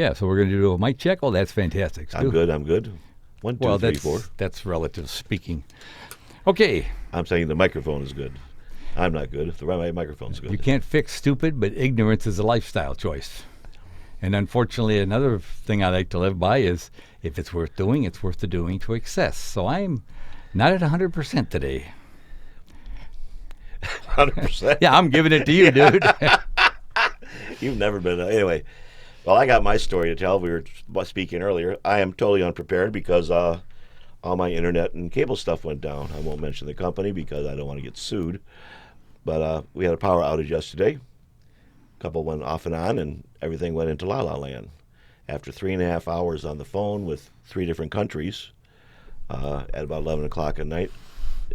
Yeah, so we're going to do a mic check. Oh, that's fantastic. I'm good. 1, 2, 3, 4. That's relative speaking. Okay. I'm saying the microphone is good. I'm not good. The right microphone's good. You can't fix stupid, but ignorance is a lifestyle choice. And unfortunately, another thing I like to live by is if it's worth doing, it's worth the doing to excess. So I'm not at 100% today. 100%? Yeah, I'm giving it to you, dude. You've never been. Anyway, well, I got my story to tell. We were speaking earlier. I am totally unprepared because all my internet and cable stuff went down. I won't mention the company because I don't want to get sued. But we had a power outage yesterday. A couple went off and on, and everything went into la-la land. After 3.5 hours on the phone with 3 different countries, at about 11 o'clock at night,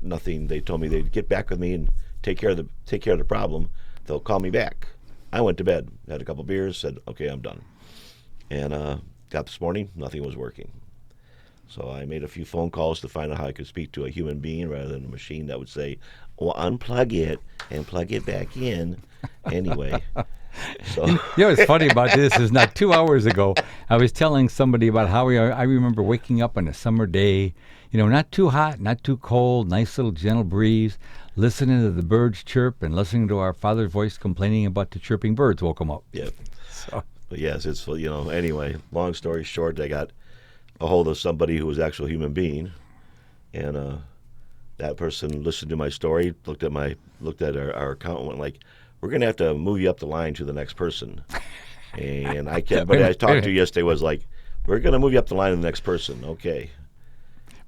nothing. They told me they'd get back with me and take care of the problem. They'll call me back. I went to bed, had a couple beers, said, okay, I'm done. And got this morning, nothing was working. So I made a few phone calls to find out how I could speak to a human being rather than a machine that would say, well, unplug it and plug it back in. Anyway. So. You know what's funny about this is not 2 hours ago, I was telling somebody about how I remember waking up on a summer day, not too hot, not too cold, nice little gentle breeze, listening to the birds chirp and listening to our father's voice complaining about the chirping birds woke him up. Yep. So. But yes, it's, anyway, long story short, I got a hold of somebody who was actually a human being, and that person listened to my story, looked at our account and went like, we're going to have to move you up the line to the next person. And I talked to yesterday was like, we're going to move you up the line to the next person. Okay.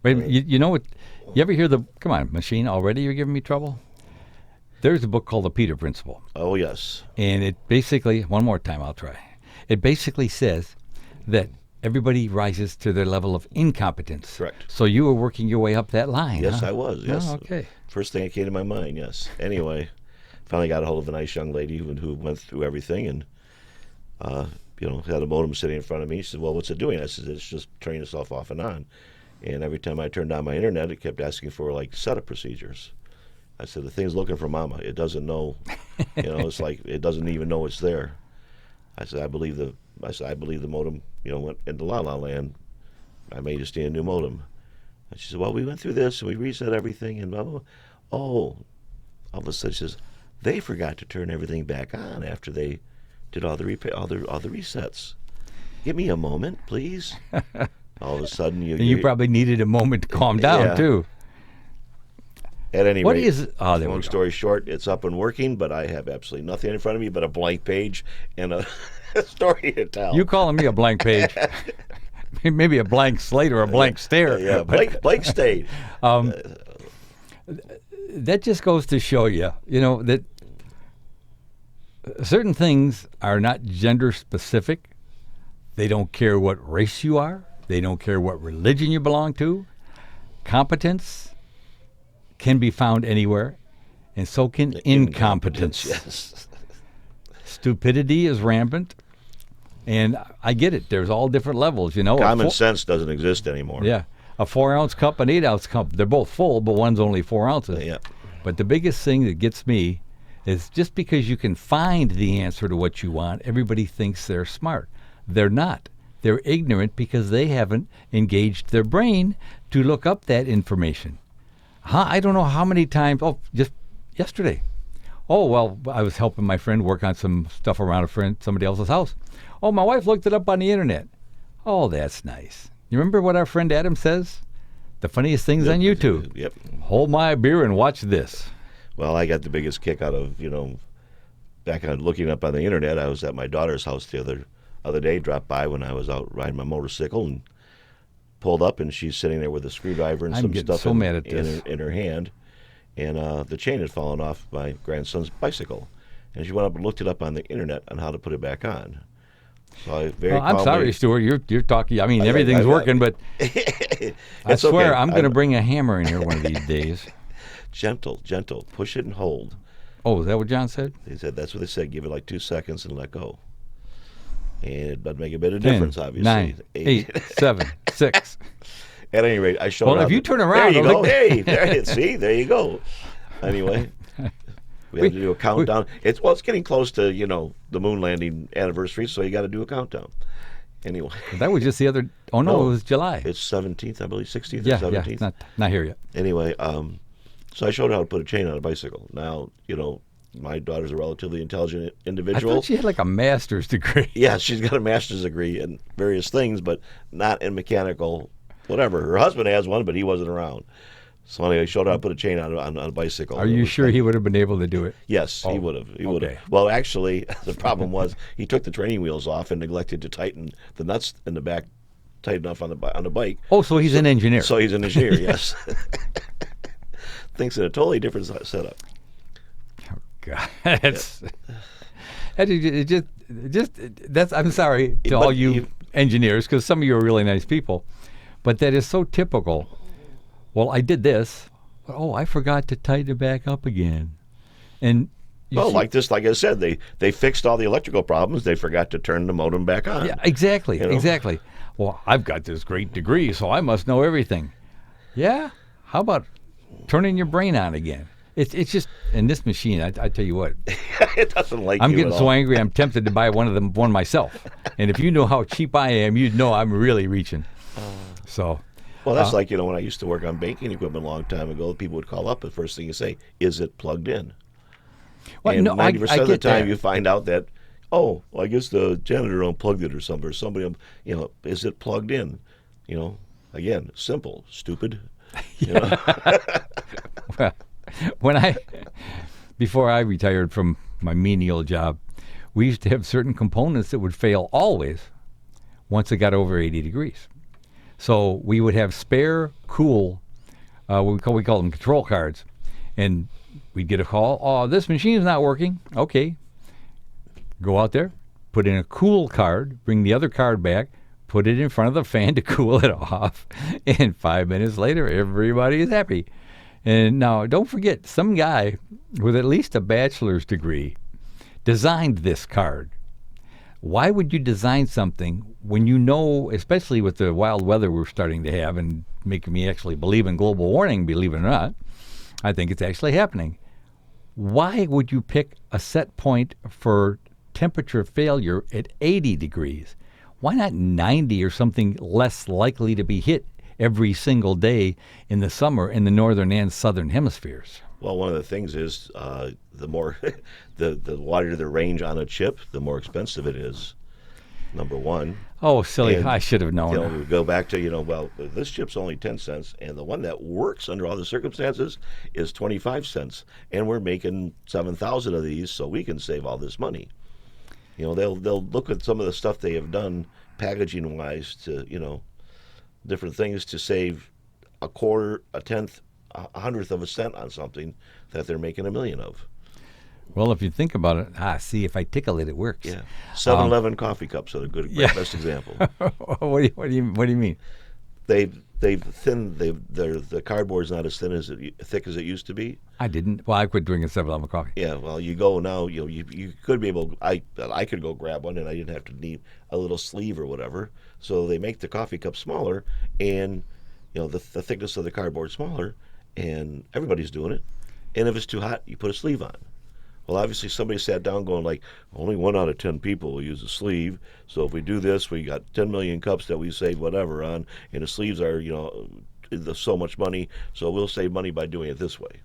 Wait, you know what? You ever hear come on, machine, already you're giving me trouble? There's a book called The Peter Principle. Oh, yes. And it basically, one more time I'll try. It basically says that everybody rises to their level of incompetence. Correct. So you were working your way up that line. Yes, huh? I was. Yes. Oh, okay. First thing that came to my mind, yes. Anyway, finally got a hold of a nice young lady who went through everything and, had a modem sitting in front of me. She said, well, what's it doing? I said, it's just turning itself off and on. And every time I turned on my internet, it kept asking for, setup procedures. I said, the thing's looking for mama. It doesn't know. It's like it doesn't even know it's there. I said, I believe the modem, went into la-la land. I may just need a new modem. And she said, well, we went through this, and we reset everything, and blah, blah, blah. Oh, all of a sudden she says, they forgot to turn everything back on after they did all the resets. Give me a moment, please. All of a sudden, you probably needed a moment to calm down, too. At any what rate, is, long story short, it's up and working, but I have absolutely nothing in front of me but a blank page and a story to tell. You calling me a blank page? Maybe a blank slate or a blank stare. Yeah, blank slate. That just goes to show you, that certain things are not gender specific. They don't care what race you are. They don't care what religion you belong to. Competence can be found anywhere, and so can incompetence. Yes. Stupidity is rampant, and I get it. There's all different levels, Common sense doesn't exist anymore. Yeah. A 4-ounce cup, an 8-ounce cup, they're both full, but one's only 4 ounces. Yeah. But the biggest thing that gets me is just because you can find the answer to what you want, everybody thinks they're smart. They're not. They're ignorant because they haven't engaged their brain to look up that information. I don't know how many times, just yesterday. Oh, well, I was helping my friend work on some stuff around somebody else's house. Oh, my wife looked it up on the internet. Oh, that's nice. You remember what our friend Adam says? The funniest things on YouTube. Yep. Hold my beer and watch this. Well, I got the biggest kick out of, back on looking up on the internet. I was at my daughter's house the other day, dropped by when I was out riding my motorcycle and pulled up, and she's sitting there with a screwdriver and some stuff in her hand, and the chain had fallen off my grandson's bicycle, and she went up and looked it up on the internet on how to put it back on. So I'm sorry, Stuart. You're talking. I mean, everything's working, but I swear I'm going to bring a hammer in here one of these days. Gentle, push it and hold. Oh, is that what John said? He said that's what they said. Give it 2 seconds and let go. And it doesn't make a bit of difference, obviously. 9, 8, 7, 6. At any rate, I showed up. Well, if you turn around, there you go. Hey, there you go. Anyway, we had to do a countdown. It's getting close to the moon landing anniversary, so you got to do a countdown. Anyway, That was just the other. Oh no, No. it was July. it's 17th, I believe, 16th Yeah, or yeah, 17th. not here yet. Anyway, so I showed her how to put a chain on a bicycle. Now, my daughter's a relatively intelligent I individual. thought she had like a master's degree. Yeah, she's got a master's degree in various things, but not in mechanical whatever. Her husband has one, but he wasn't around. So anyway, I showed her how to put a chain on a bicycle. Are you sure he would have been able to do it? Yes, he Oh, would have. He would have. okay. Well, actually, the problem was he took the training wheels off and neglected to tighten the nuts in the back tight enough on the bike. Oh, so he's an engineer. So he's an engineer, yes. Thinks in a totally different setup. Oh, God, it just that's. I'm sorry to But all you engineers, because some of you are really nice people, but that is so typical. Well, I did this. Oh, I forgot to tighten it back up again, and Well, like I said, they fixed all the electrical problems. They forgot to turn the modem back on. yeah, exactly, You know? exactly. Well, I've got this great degree, so I must know everything. Yeah, how about turning your brain on again? It's just, and this machine, I tell you what, It doesn't like I'm you getting at so all. angry I'm tempted to buy one myself. And if you know how cheap I am, you'd know I'm really reaching. So, Well, that's like, when I used to work on banking equipment a long time ago, people would call up. The first thing you say, is it plugged in? well, And no, 90% I of the get time that. you find out that, well, I guess the janitor unplugged it or something, or somebody, is it plugged in? Again, simple, stupid. Well, before I retired from my menial job, we used to have certain components that would fail always once it got over 80 degrees. So we would have spare cool, we call them control cards, and we'd get a call. Oh, this machine's not working. Okay, go out there, put in a cool card, bring the other card back, put it in front of the fan to cool it off, and 5 minutes later, everybody is happy. And now, don't forget, some guy with at least a bachelor's degree designed this card. Why would you design something when you know, especially with the wild weather we're starting to have and making me actually believe in global warming, believe it or not, I think it's actually happening. Why would you pick a set point for temperature failure at 80 degrees? Why not 90 or something less likely to be hit every single day in the summer in the northern and southern hemispheres? Well, one of the things is the more the wider the range on a chip, the more expensive it is. Number one. Oh, silly! And, I should have known. We go back to well, this chip's only 10 cents, and the one that works under all the circumstances is 25 cents, and we're making 7,000 of these, so we can save all this money. They'll look at some of the stuff they have done packaging wise to different things to save a quarter, a tenth, a hundredth of a cent on something that they're making a million of. Well, if you think about it, see, if I tickle it, it works. Yeah, 7-Eleven coffee cups are the best example. What do you mean? They've thinned. The cardboard's not as thick as it used to be. I didn't. Well, I quit drinking 7-Eleven coffee. Yeah, well, you go now. You could be able. I could go grab one, and I didn't have to need a little sleeve or whatever. So they make the coffee cup smaller, and the thickness of the cardboard smaller, and everybody's doing it. And if it's too hot, you put a sleeve on. Well, obviously somebody sat down going like, only 1 out of 10 people will use a sleeve. So if we do this, we got 10 million cups that we save whatever on, and the sleeves are so much money. So we'll save money by doing it this way.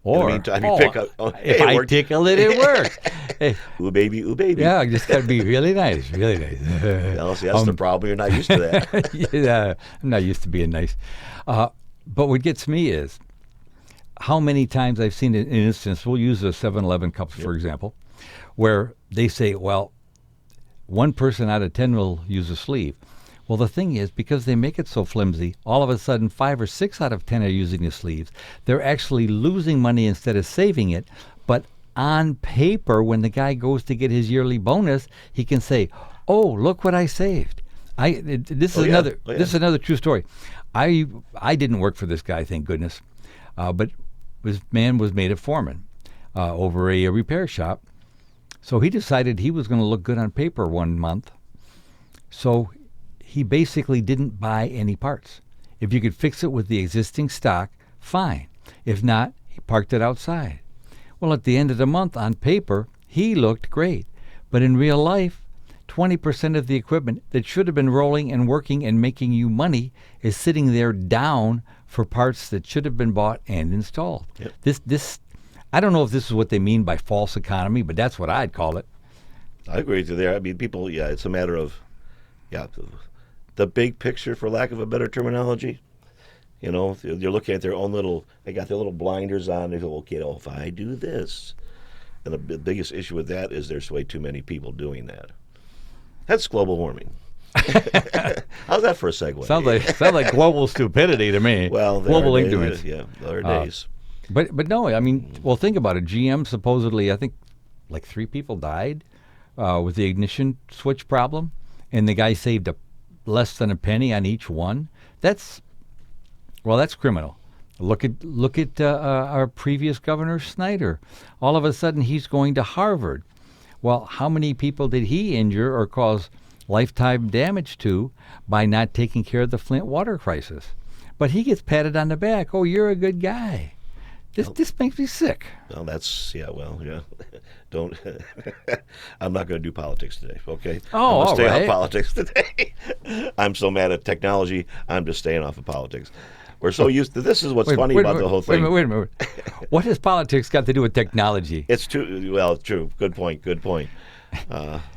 Or in the meantime, you pick up. If I tickle it, it works. Hey, ooh baby, ooh baby. yeah, I just got to be really nice, really nice. Well, see, that's the problem. You're not used to that. Yeah, I'm not used to being nice. But what gets me is how many times I've seen an instance, we'll use the 7-Eleven cups, for example, where they say, well, 1 person out of 10 will use a sleeve. Well, the thing is, because they make it so flimsy, all of a sudden 5 or 6 out of 10 are using the sleeves. They're actually losing money instead of saving it. But on paper, when the guy goes to get his yearly bonus, he can say, oh, look what I saved. This is another true story. I didn't work for this guy, thank goodness, but this man was made a foreman over a repair shop. So he decided he was going to look good on paper one month. So he basically didn't buy any parts. If you could fix it with the existing stock, fine. If not, he parked it outside. Well, at the end of the month, on paper, he looked great. But in real life, 20% of the equipment that should have been rolling and working and making you money is sitting there down for parts that should have been bought and installed. Yep. This I don't know if this is what they mean by false economy, but that's what I'd call it. I agree with you there. I mean, people, it's a matter of, the big picture, for lack of a better terminology. You know, you're looking at their own they got their little blinders on. They go, okay, if I do this. And the biggest issue with that is there's way too many people doing that. That's global warming. How's that for a segue? Sounds like global stupidity to me. Well, global ignorance. Yeah, there are days. But no, I mean, well, think about it. GM supposedly, I think, like 3 people died with the ignition switch problem, and the guy saved less than a penny on each one. That's criminal. Look at our previous governor, Snyder. All of a sudden, he's going to Harvard. Well, how many people did he injure or cause lifetime damage to by not taking care of the Flint water crisis? But he gets patted on the back. Oh, you're a good guy. This makes me sick. Well, Don't. I'm not going to do politics today, okay? Oh, I'm going to stay right. off politics today. I'm so mad at technology, I'm just staying off of politics. We're so used to this. Is what's funny about the whole thing. Wait a minute. What has politics got to do with technology? It's true. Good point.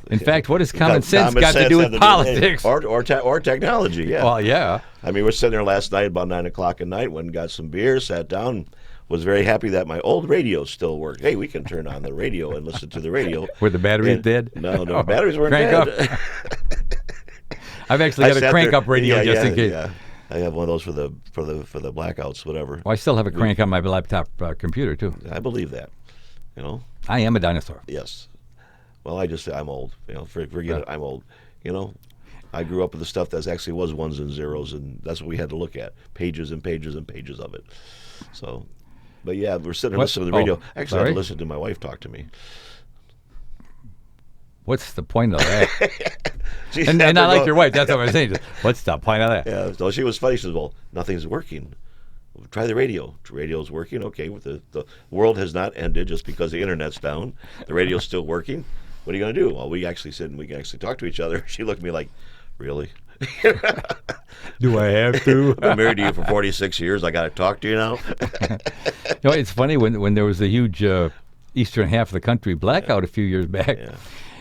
In fact, what has common sense got to do with politics? Or technology, yeah. Well, yeah. I mean, we're sitting there last night about 9 o'clock at night, went and got some beer, sat down, was very happy that my old radio still worked. Hey, we can turn on the radio and listen to the radio. Were the batteries dead? No, batteries weren't crank dead. Up. I've actually got a crank up radio just in case. Yeah. I have one of those for the blackouts, whatever. Well, I still have a crank on my laptop computer too. I believe that. You know. I am a dinosaur. Yes. Well, I'm old. You know, forget it. I'm old. You know, I grew up with the stuff that actually was ones and zeros, and that's what we had to look at. Pages and pages and pages of it. So, but yeah, we're sitting there listening to the radio. Actually, I had to listen to my wife talk to me. What's the point of that? and I like your wife. That's what I'm saying. What's the point of that? Yeah. So she was funny. She says, "Well, nothing's working. Well, try the radio. The radio's working. Okay. The world has not ended just because the internet's down. The radio's still working. What are you going to do?" Well, we actually sit and we can actually talk to each other. She looked at me like, "Really? Do I have to? I've been married to you for 46 years. I got to talk to you now." You know, it's funny when there was a huge eastern half of the country blackout a few years back. Yeah.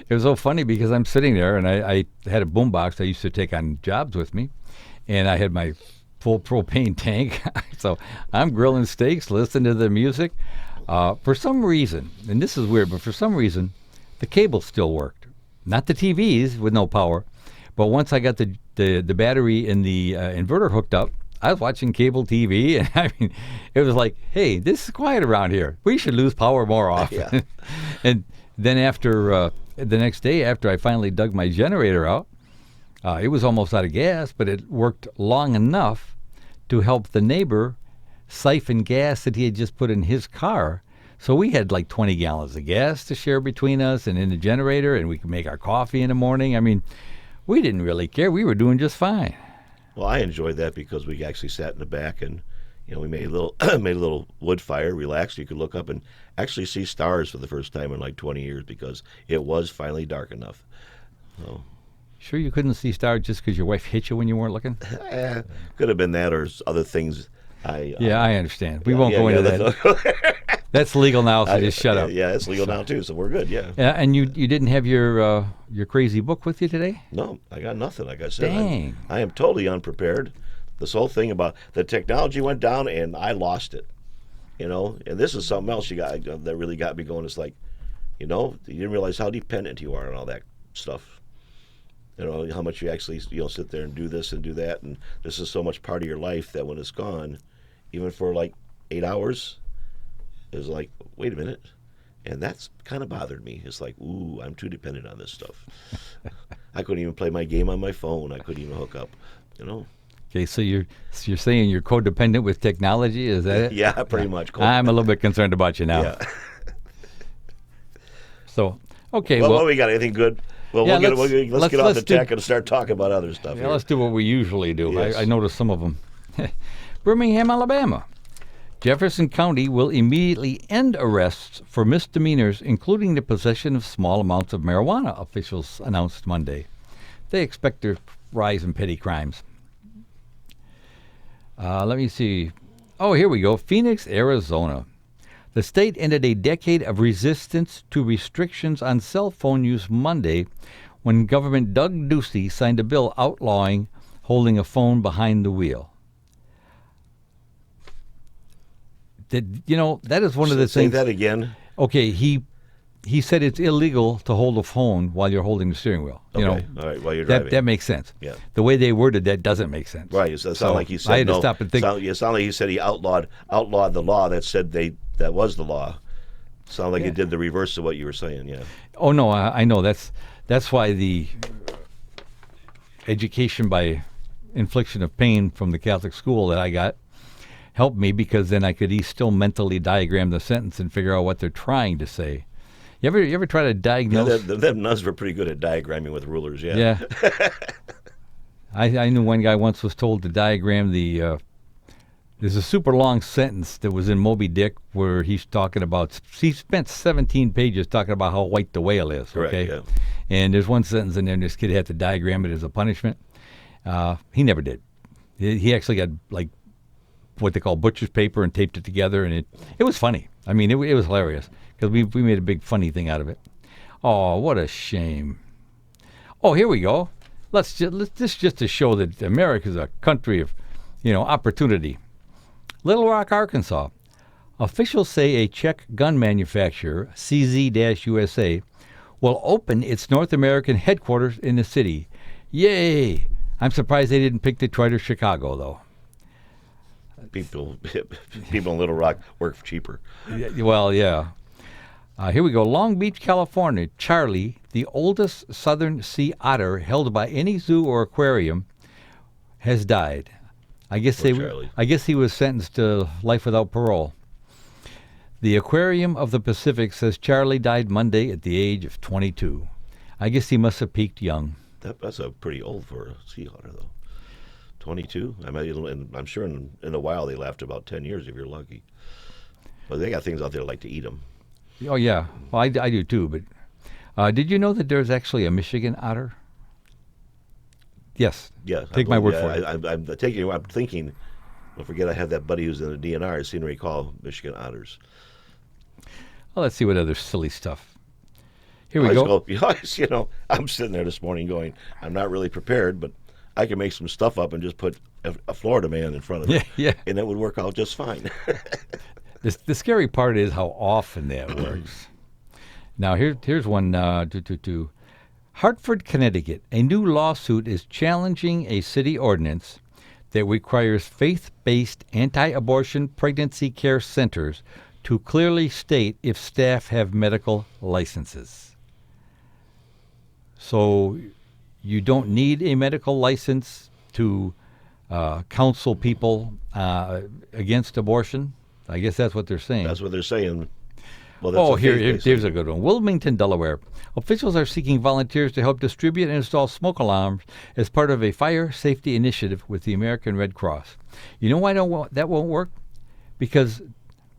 It was so funny because I'm sitting there and I had a boombox I used to take on jobs with me, and I had my full propane tank. So I'm grilling steaks, listening to the music. For some reason, and this is weird, but for some reason, the cable still worked. Not the TVs with no power, but once I got the battery and the inverter hooked up, I was watching cable TV, and I mean, it was like, hey, this is quiet around here. We should lose power more often. Yeah. And then after the next day, after I finally dug my generator out, it was almost out of gas, but it worked long enough to help the neighbor siphon gas that he had just put in his car. So we had like 20 gallons of gas to share between us and in the generator, and we could make our coffee in the morning. I mean, we didn't really care. We were doing just fine. Well, I enjoyed that because we actually sat in the back and, you know, we made a little wood fire, relaxed. You could look up and actually see stars for the first time in like 20 years because it was finally dark enough. So, sure you couldn't see stars just because your wife hit you when you weren't looking? Could have been that or other things. I understand. We won't go into that. That's legal now, so just shut up. Yeah, it's legal now too, so we're good. Yeah. And you didn't have your crazy book with you today? No, I got nothing. Like I said, dang, I am totally unprepared. This whole thing about the technology went down and I lost it. You know, and this is something else that really got me going. It's like, you know, you didn't realize how dependent you are on all that stuff. You know, how much you actually, sit there and do this and do that, and this is so much part of your life that when it's gone, even for like 8 hours, it's like, wait a minute. And that's kind of bothered me. It's like, ooh, I'm too dependent on this stuff. I couldn't even play my game on my phone. I couldn't even hook up, you know. Okay, so you're saying you're codependent with technology? Is that it? Yeah, pretty much. I'm a little bit concerned about you now. Yeah. So, okay. Well, what we got? Anything good? Well, yeah, let's get off the tech and start talking about other stuff. Yeah, let's do what we usually do. Yes. I noticed some of them. Birmingham, Alabama. Jefferson County will immediately end arrests for misdemeanors, including the possession of small amounts of marijuana, officials announced Monday. They expect a rise in petty crimes. Let me see. Oh, here we go. Phoenix, Arizona. The state ended a decade of resistance to restrictions on cell phone use Monday when Governor Doug Ducey signed a bill outlawing holding a phone behind the wheel. That is one of the Say things. that again. Okay, he said it's illegal to hold a phone while you're holding the steering wheel. Okay, all right, while you're driving. That makes sense. Yeah. The way they worded that doesn't make sense. Right. It sounded like he said I had no. to stop and think. It sounded like he said he outlawed the law that said that was the law. Sounded like he did the reverse of what you were saying. Yeah. Oh no, I know that's why the education by infliction of pain from the Catholic school that I got helped me, because then I could still mentally diagram the sentence and figure out what they're trying to say. You ever try to diagnose? Yeah, them nuns were pretty good at diagramming with rulers. Yeah. Yeah. I knew one guy once was told to diagram the. There's a super long sentence that was in Moby Dick where he's talking about. He spent 17 pages talking about how white the whale is. Correct, Okay. yeah. And there's one sentence in there, and this kid had to diagram it as a punishment. He never did. He actually got like what they call butcher's paper and taped it together, and it was funny. I mean, it was hilarious because we made a big funny thing out of it. Oh, what a shame. Oh, here we go. This just to show that America is a country of, opportunity. Little Rock, Arkansas. Officials say a Czech gun manufacturer, CZ-USA, will open its North American headquarters in the city. Yay! I'm surprised they didn't pick Detroit or Chicago, though. People in Little Rock work cheaper. Well, yeah. Here we go. Long Beach, California. Charlie, the oldest southern sea otter held by any zoo or aquarium, has died. I guess he was sentenced to life without parole. The Aquarium of the Pacific says Charlie died Monday at the age of 22. I guess he must have peaked young. That's pretty old for a sea otter, though. 22? I'm sure in a while they last about 10 years if you're lucky. But they got things out there that like to eat them. Oh, yeah. Well, I do too. But did you know that there's actually a Michigan otter? Yes. Yeah. Take my word for it. I'm thinking, don't forget I have that buddy who's in the DNR. I seem to recall Michigan otters. Well, let's see what other silly stuff. Here we go. I'm sitting there this morning going, I'm not really prepared, but I can make some stuff up and just put a Florida man in front of it. Yeah. And that would work out just fine. The scary part is how often that works. Now, here's one. Hartford, Connecticut. A new lawsuit is challenging a city ordinance that requires faith-based anti-abortion pregnancy care centers to clearly state if staff have medical licenses. So you don't need a medical license to counsel people against abortion. I guess that's what they're saying. That's what they're saying. Well, here's a good one. Wilmington, Delaware. Officials are seeking volunteers to help distribute and install smoke alarms as part of a fire safety initiative with the American Red Cross. You know why that won't work? Because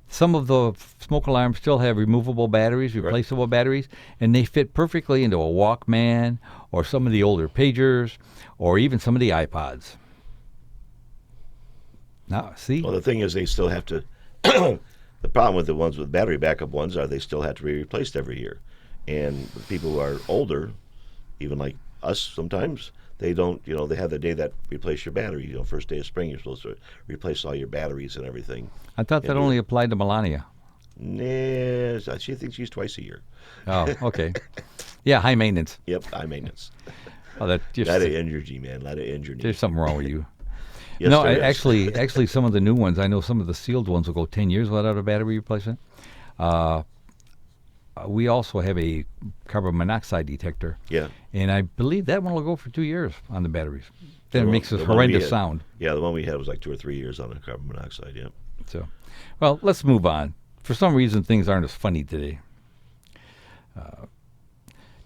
some of the smoke alarms still have removable batteries, replaceable batteries, and they fit perfectly into a Walkman or some of the older pagers or even some of the iPods. Now, see? Well, the thing is they still have to... The problem with the ones with battery backup ones are they still have to be replaced every year. And the people who are older, even like us sometimes, they don't, they have the day that replace your battery. First day of spring, you're supposed to replace all your batteries and everything. I thought that only applied to Melania. Nah, she thinks she's twice a year. Oh, okay. Yeah, high maintenance. Yep, high maintenance. Oh, that just... A lot of energy, man. A lot of energy. There's something wrong with you. Yes, no, actually, some of the new ones, I know some of the sealed ones will go 10 years without a battery replacement. We also have a carbon monoxide detector. Yeah. And I believe that one will go for 2 years on the batteries. Then it makes a horrendous sound. Yeah, the one we had was like 2 or 3 years on the carbon monoxide, yeah. So, well, let's move on. For some reason, things aren't as funny today.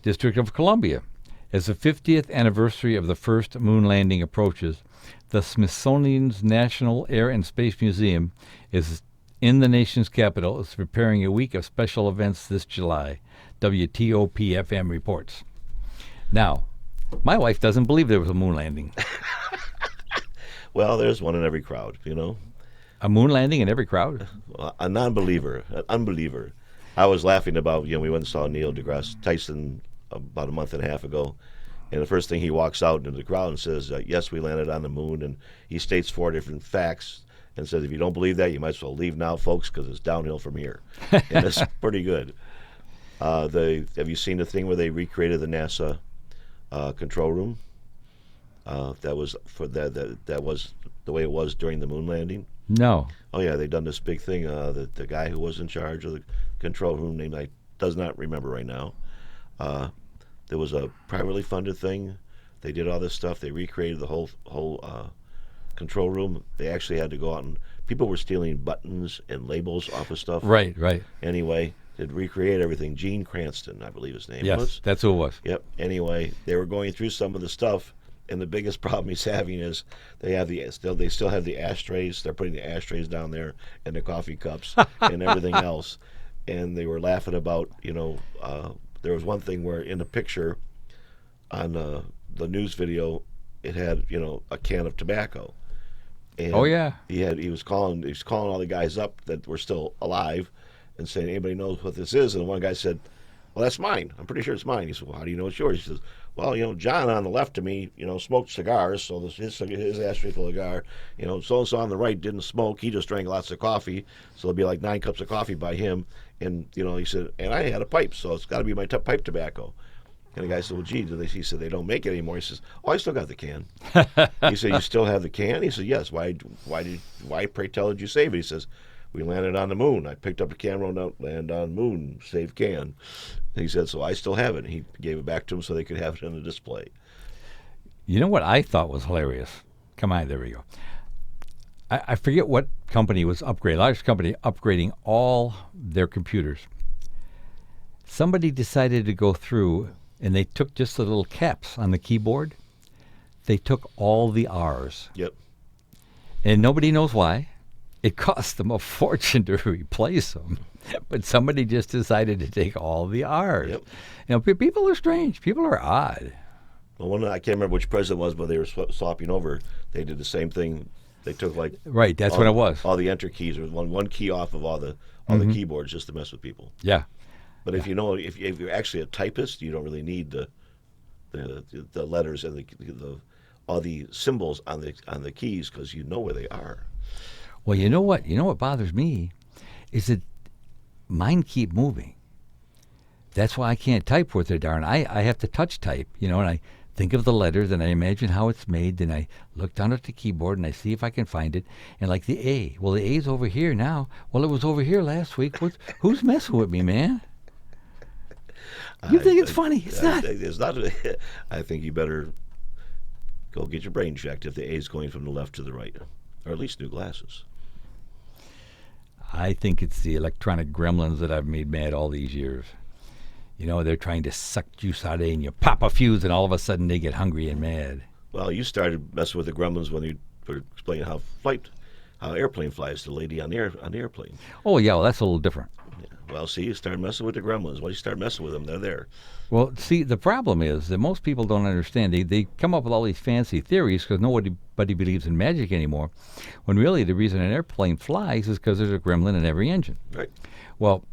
District of Columbia. As the 50th anniversary of the first moon landing approaches, the Smithsonian's National Air and Space Museum is in the nation's capital is preparing a week of special events this July, WTOP-FM reports. Now, my wife doesn't believe there was a moon landing. Well, there's one in every crowd, you know. A moon landing in every crowd? A non-believer, an unbeliever. I was laughing about, we went and saw Neil deGrasse Tyson about a month and a half ago, and the first thing he walks out into the crowd and says, yes, we landed on the moon, and he states 4 different facts and says, if you don't believe that, you might as well leave now, folks, because it's downhill from here. And it's pretty good. Have you seen the thing where they recreated the NASA control room? That was the way it was during the moon landing. No. Oh yeah, they've done this big thing. The guy who was in charge of the control room, named I does not remember right now. There was a privately funded thing. They did all this stuff. They recreated the whole control room. They actually had to go out and people were stealing buttons and labels off of stuff. Right. Anyway, they'd recreate everything. Gene Cranston, I believe his name was. Yes, that's who it was. Yep. Anyway, they were going through some of the stuff, and the biggest problem he's having is they still have the ashtrays. They're putting the ashtrays down there and the coffee cups and everything else. And they were laughing about, there was one thing where in the picture on the news video, it had a can of tobacco. And Oh yeah. he was calling all the guys up that were still alive and saying, anybody knows what this is? And one guy said, well, that's mine. I'm pretty sure it's mine. He said, well, how do you know it's yours? He says, well, John on the left of me, smoked cigars, so his ashtray full of cigar. So-and-so on the right didn't smoke. He just drank lots of coffee, so there'll be like 9 cups of coffee by him. And, he said, and I had a pipe, so it's got to be my pipe tobacco. And the guy said, well, gee, he said, they don't make it anymore. He says, oh, I still got the can. He said, you still have the can? He said, yes. Why, pray tell, did you save it? He says, we landed on the moon. I picked up the can, wrote out, land on moon, save can. And he said, so I still have it. And he gave it back to him so they could have it on the display. You know what I thought was hilarious? Come on, there we go. I forget what company was largest company upgrading all their computers. Somebody decided to go through and they took just the little caps on the keyboard. They took all the R's. Yep. And nobody knows why. It cost them a fortune to replace them. But somebody just decided to take all the R's. Yep. People are strange. People are odd. Well, I can't remember which president it was, but they were swapping over. They did the same thing. They took right. That's what it was. All the enter keys. There was one key off of all the keyboards just to mess with people. Yeah. But if you're actually a typist, you don't really need the letters and all the symbols on the keys because you know where they are. Well, you know what? What bothers me is that mine keep moving. That's why I can't type worth a darn. I have to touch type, and I think of the letters and I imagine how it's made. Then I look down at the keyboard and I see if I can find it. And like the A. Well, the A's over here now. Well, it was over here last week. Who's messing with me, man? You think it's funny? It's not. It's not. I think you better go get your brain checked if the A is going from the left to the right, or at least new glasses. I think it's the electronic gremlins that I've made mad all these years. They're trying to suck juice out of you, and you pop a fuse, and all of a sudden they get hungry and mad. Well, you started messing with the gremlins when you were explaining how airplane flies, the lady on the airplane. Oh, yeah, well, that's a little different. Yeah. Well, see, you start messing with the gremlins. Once you start messing with them, they're there. Well, see, the problem is that most people don't understand. They come up with all these fancy theories because nobody believes in magic anymore, when really the reason an airplane flies is because there's a gremlin in every engine. Right. Well,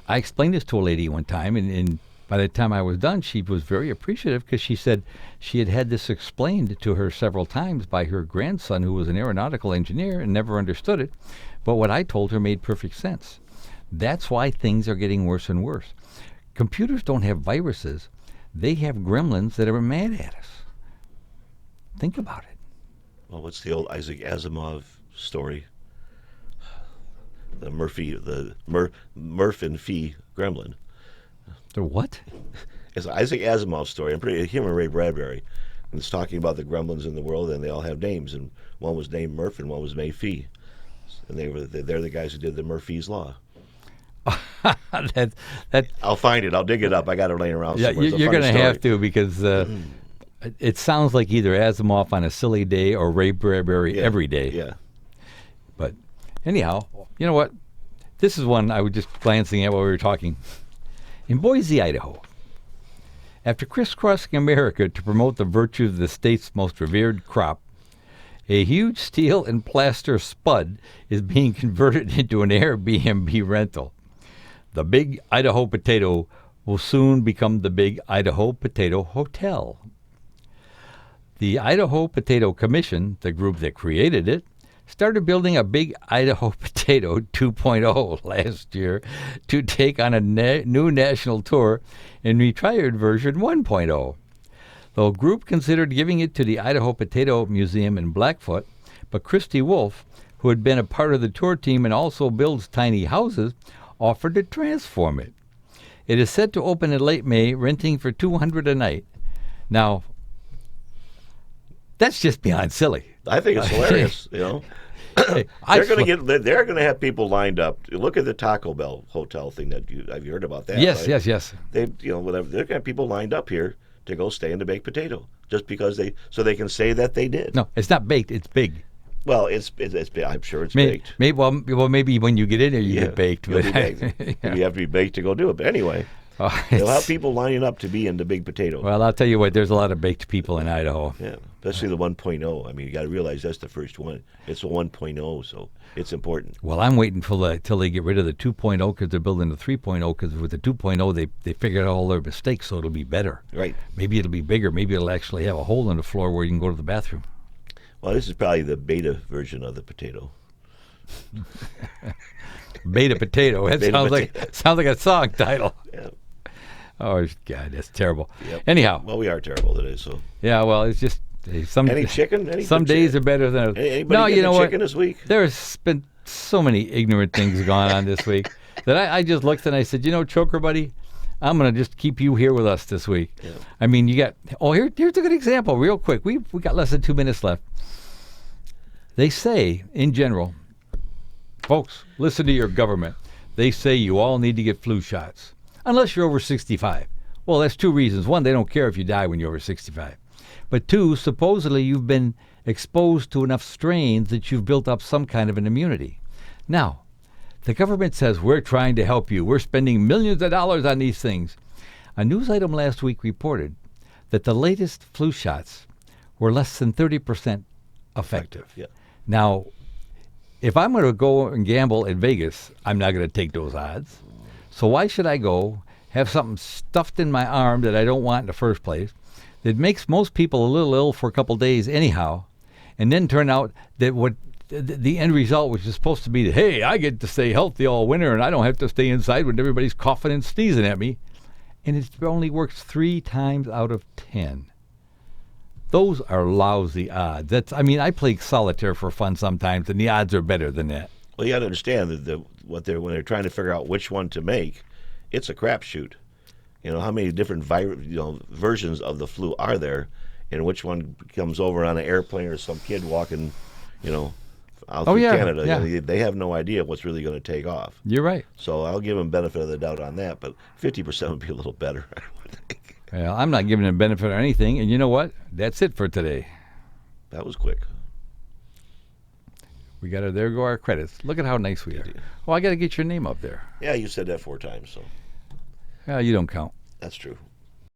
I explained this to a lady one time, and by the time I was done, she was very appreciative because she said she had this explained to her several times by her grandson, who was an aeronautical engineer, and never understood it. But what I told her made perfect sense. That's why things are getting worse and worse. Computers don't have viruses. They have gremlins that are mad at us. Think about it. Well, what's the old Isaac Asimov story? The Murph and Fee gremlin. The what? It's an Isaac Asimov story. Him and Ray Bradbury. And it's talking about the gremlins in the world, and they all have names. And one was named Murph, and one was named Fee. And they're the guys who did the Murphy's Law. that I'll find it. I'll dig it up. I got it laying around. Yeah, somewhere. you're going to have to because it sounds like either Asimov on a silly day or Ray Bradbury every day. Yeah. But Anyhow, you know what? This is one I was just glancing at while we were talking. In Boise, Idaho, after crisscrossing America to promote the virtue of the state's most revered crop, a huge steel and plaster spud is being converted into an Airbnb rental. The Big Idaho Potato will soon become the Big Idaho Potato Hotel. The Idaho Potato Commission, the group that created it, started building a Big Idaho Potato 2.0 last year to take on a new national tour and retired version 1.0. The group considered giving it to the Idaho Potato Museum in Blackfoot, but Christy Wolf, who had been a part of the tour team and also builds tiny houses, offered to transform it. It is set to open in late May, renting for $200 a night. Now, that's just beyond silly. I think it's hilarious. Hey, They're going to have people lined up. Look at the Taco Bell hotel thing that have you heard about that? Yes, right? yes. They're going to have people lined up here to go stay in the baked potato just because so they can say that they did. No, it's not baked. It's big. Well, it's I'm sure it's baked. Maybe when you get in there, you get baked. You'll But be baked. You have to be baked to go do it. But anyway, they'll have people lining up to be in the big potato. Well, I'll tell you what. There's a lot of baked people in Idaho. Yeah, especially the 1.0. I mean, you got to realize that's the first one. It's a 1.0, so it's important. Well, I'm waiting till they get rid of the 2.0 because they're building the 3.0 because with the 2.0 they figured out all their mistakes, so it'll be better. Right. Maybe it'll be bigger. Maybe it'll actually have a hole in the floor where you can go to the bathroom. Well, this is probably the beta version of the potato. Beta potato. That sounds like a song title. Yeah. Oh God, that's terrible. Yep. Anyhow. Well, we are terrible today, so. Yeah. Well, it's just Any chicken? Some days are better than others. Anybody No, get you the know what? chicken this week? There's been so many ignorant things going on this week that I just looked and I said, Choker buddy, I'm going to just keep you here with us this week. Yeah. I mean, here's a good example, real quick. We got less than 2 minutes left. They say, in general, folks, listen to your government. They say you all need to get flu shots, unless you're over 65. Well, that's two reasons. One, they don't care if you die when you're over 65. But two, supposedly you've been exposed to enough strains that you've built up some kind of an immunity. Now, the government says we're trying to help you. We're spending millions of dollars on these things. A news item last week reported that the latest flu shots were less than 30% effective. Yeah. Now, if I'm going to go and gamble in Vegas, I'm not going to take those odds. So why should I go have something stuffed in my arm that I don't want in the first place, that makes most people a little ill for a couple days anyhow, and then turn out that what the end result, which is supposed to be, hey, I get to stay healthy all winter and I don't have to stay inside when everybody's coughing and sneezing at me, and it only works 3 times out of 10. Those are lousy odds. I play solitaire for fun sometimes, and the odds are better than that. Well, you got to understand that when they're trying to figure out which one to make, it's a crapshoot. How many different versions of the flu are there, and which one comes over on an airplane or some kid walking, out through Canada. Yeah. They have no idea what's really going to take off. You're right. So I'll give them benefit of the doubt on that, but 50% would be a little better, I would think. Well, I'm not giving them benefit or anything, and you know what? That's it for today. That was quick. There go our credits. Look at how nice we are. Well, I got to get your name up there. Yeah, you said that 4 times, so. Well, you don't count. That's true.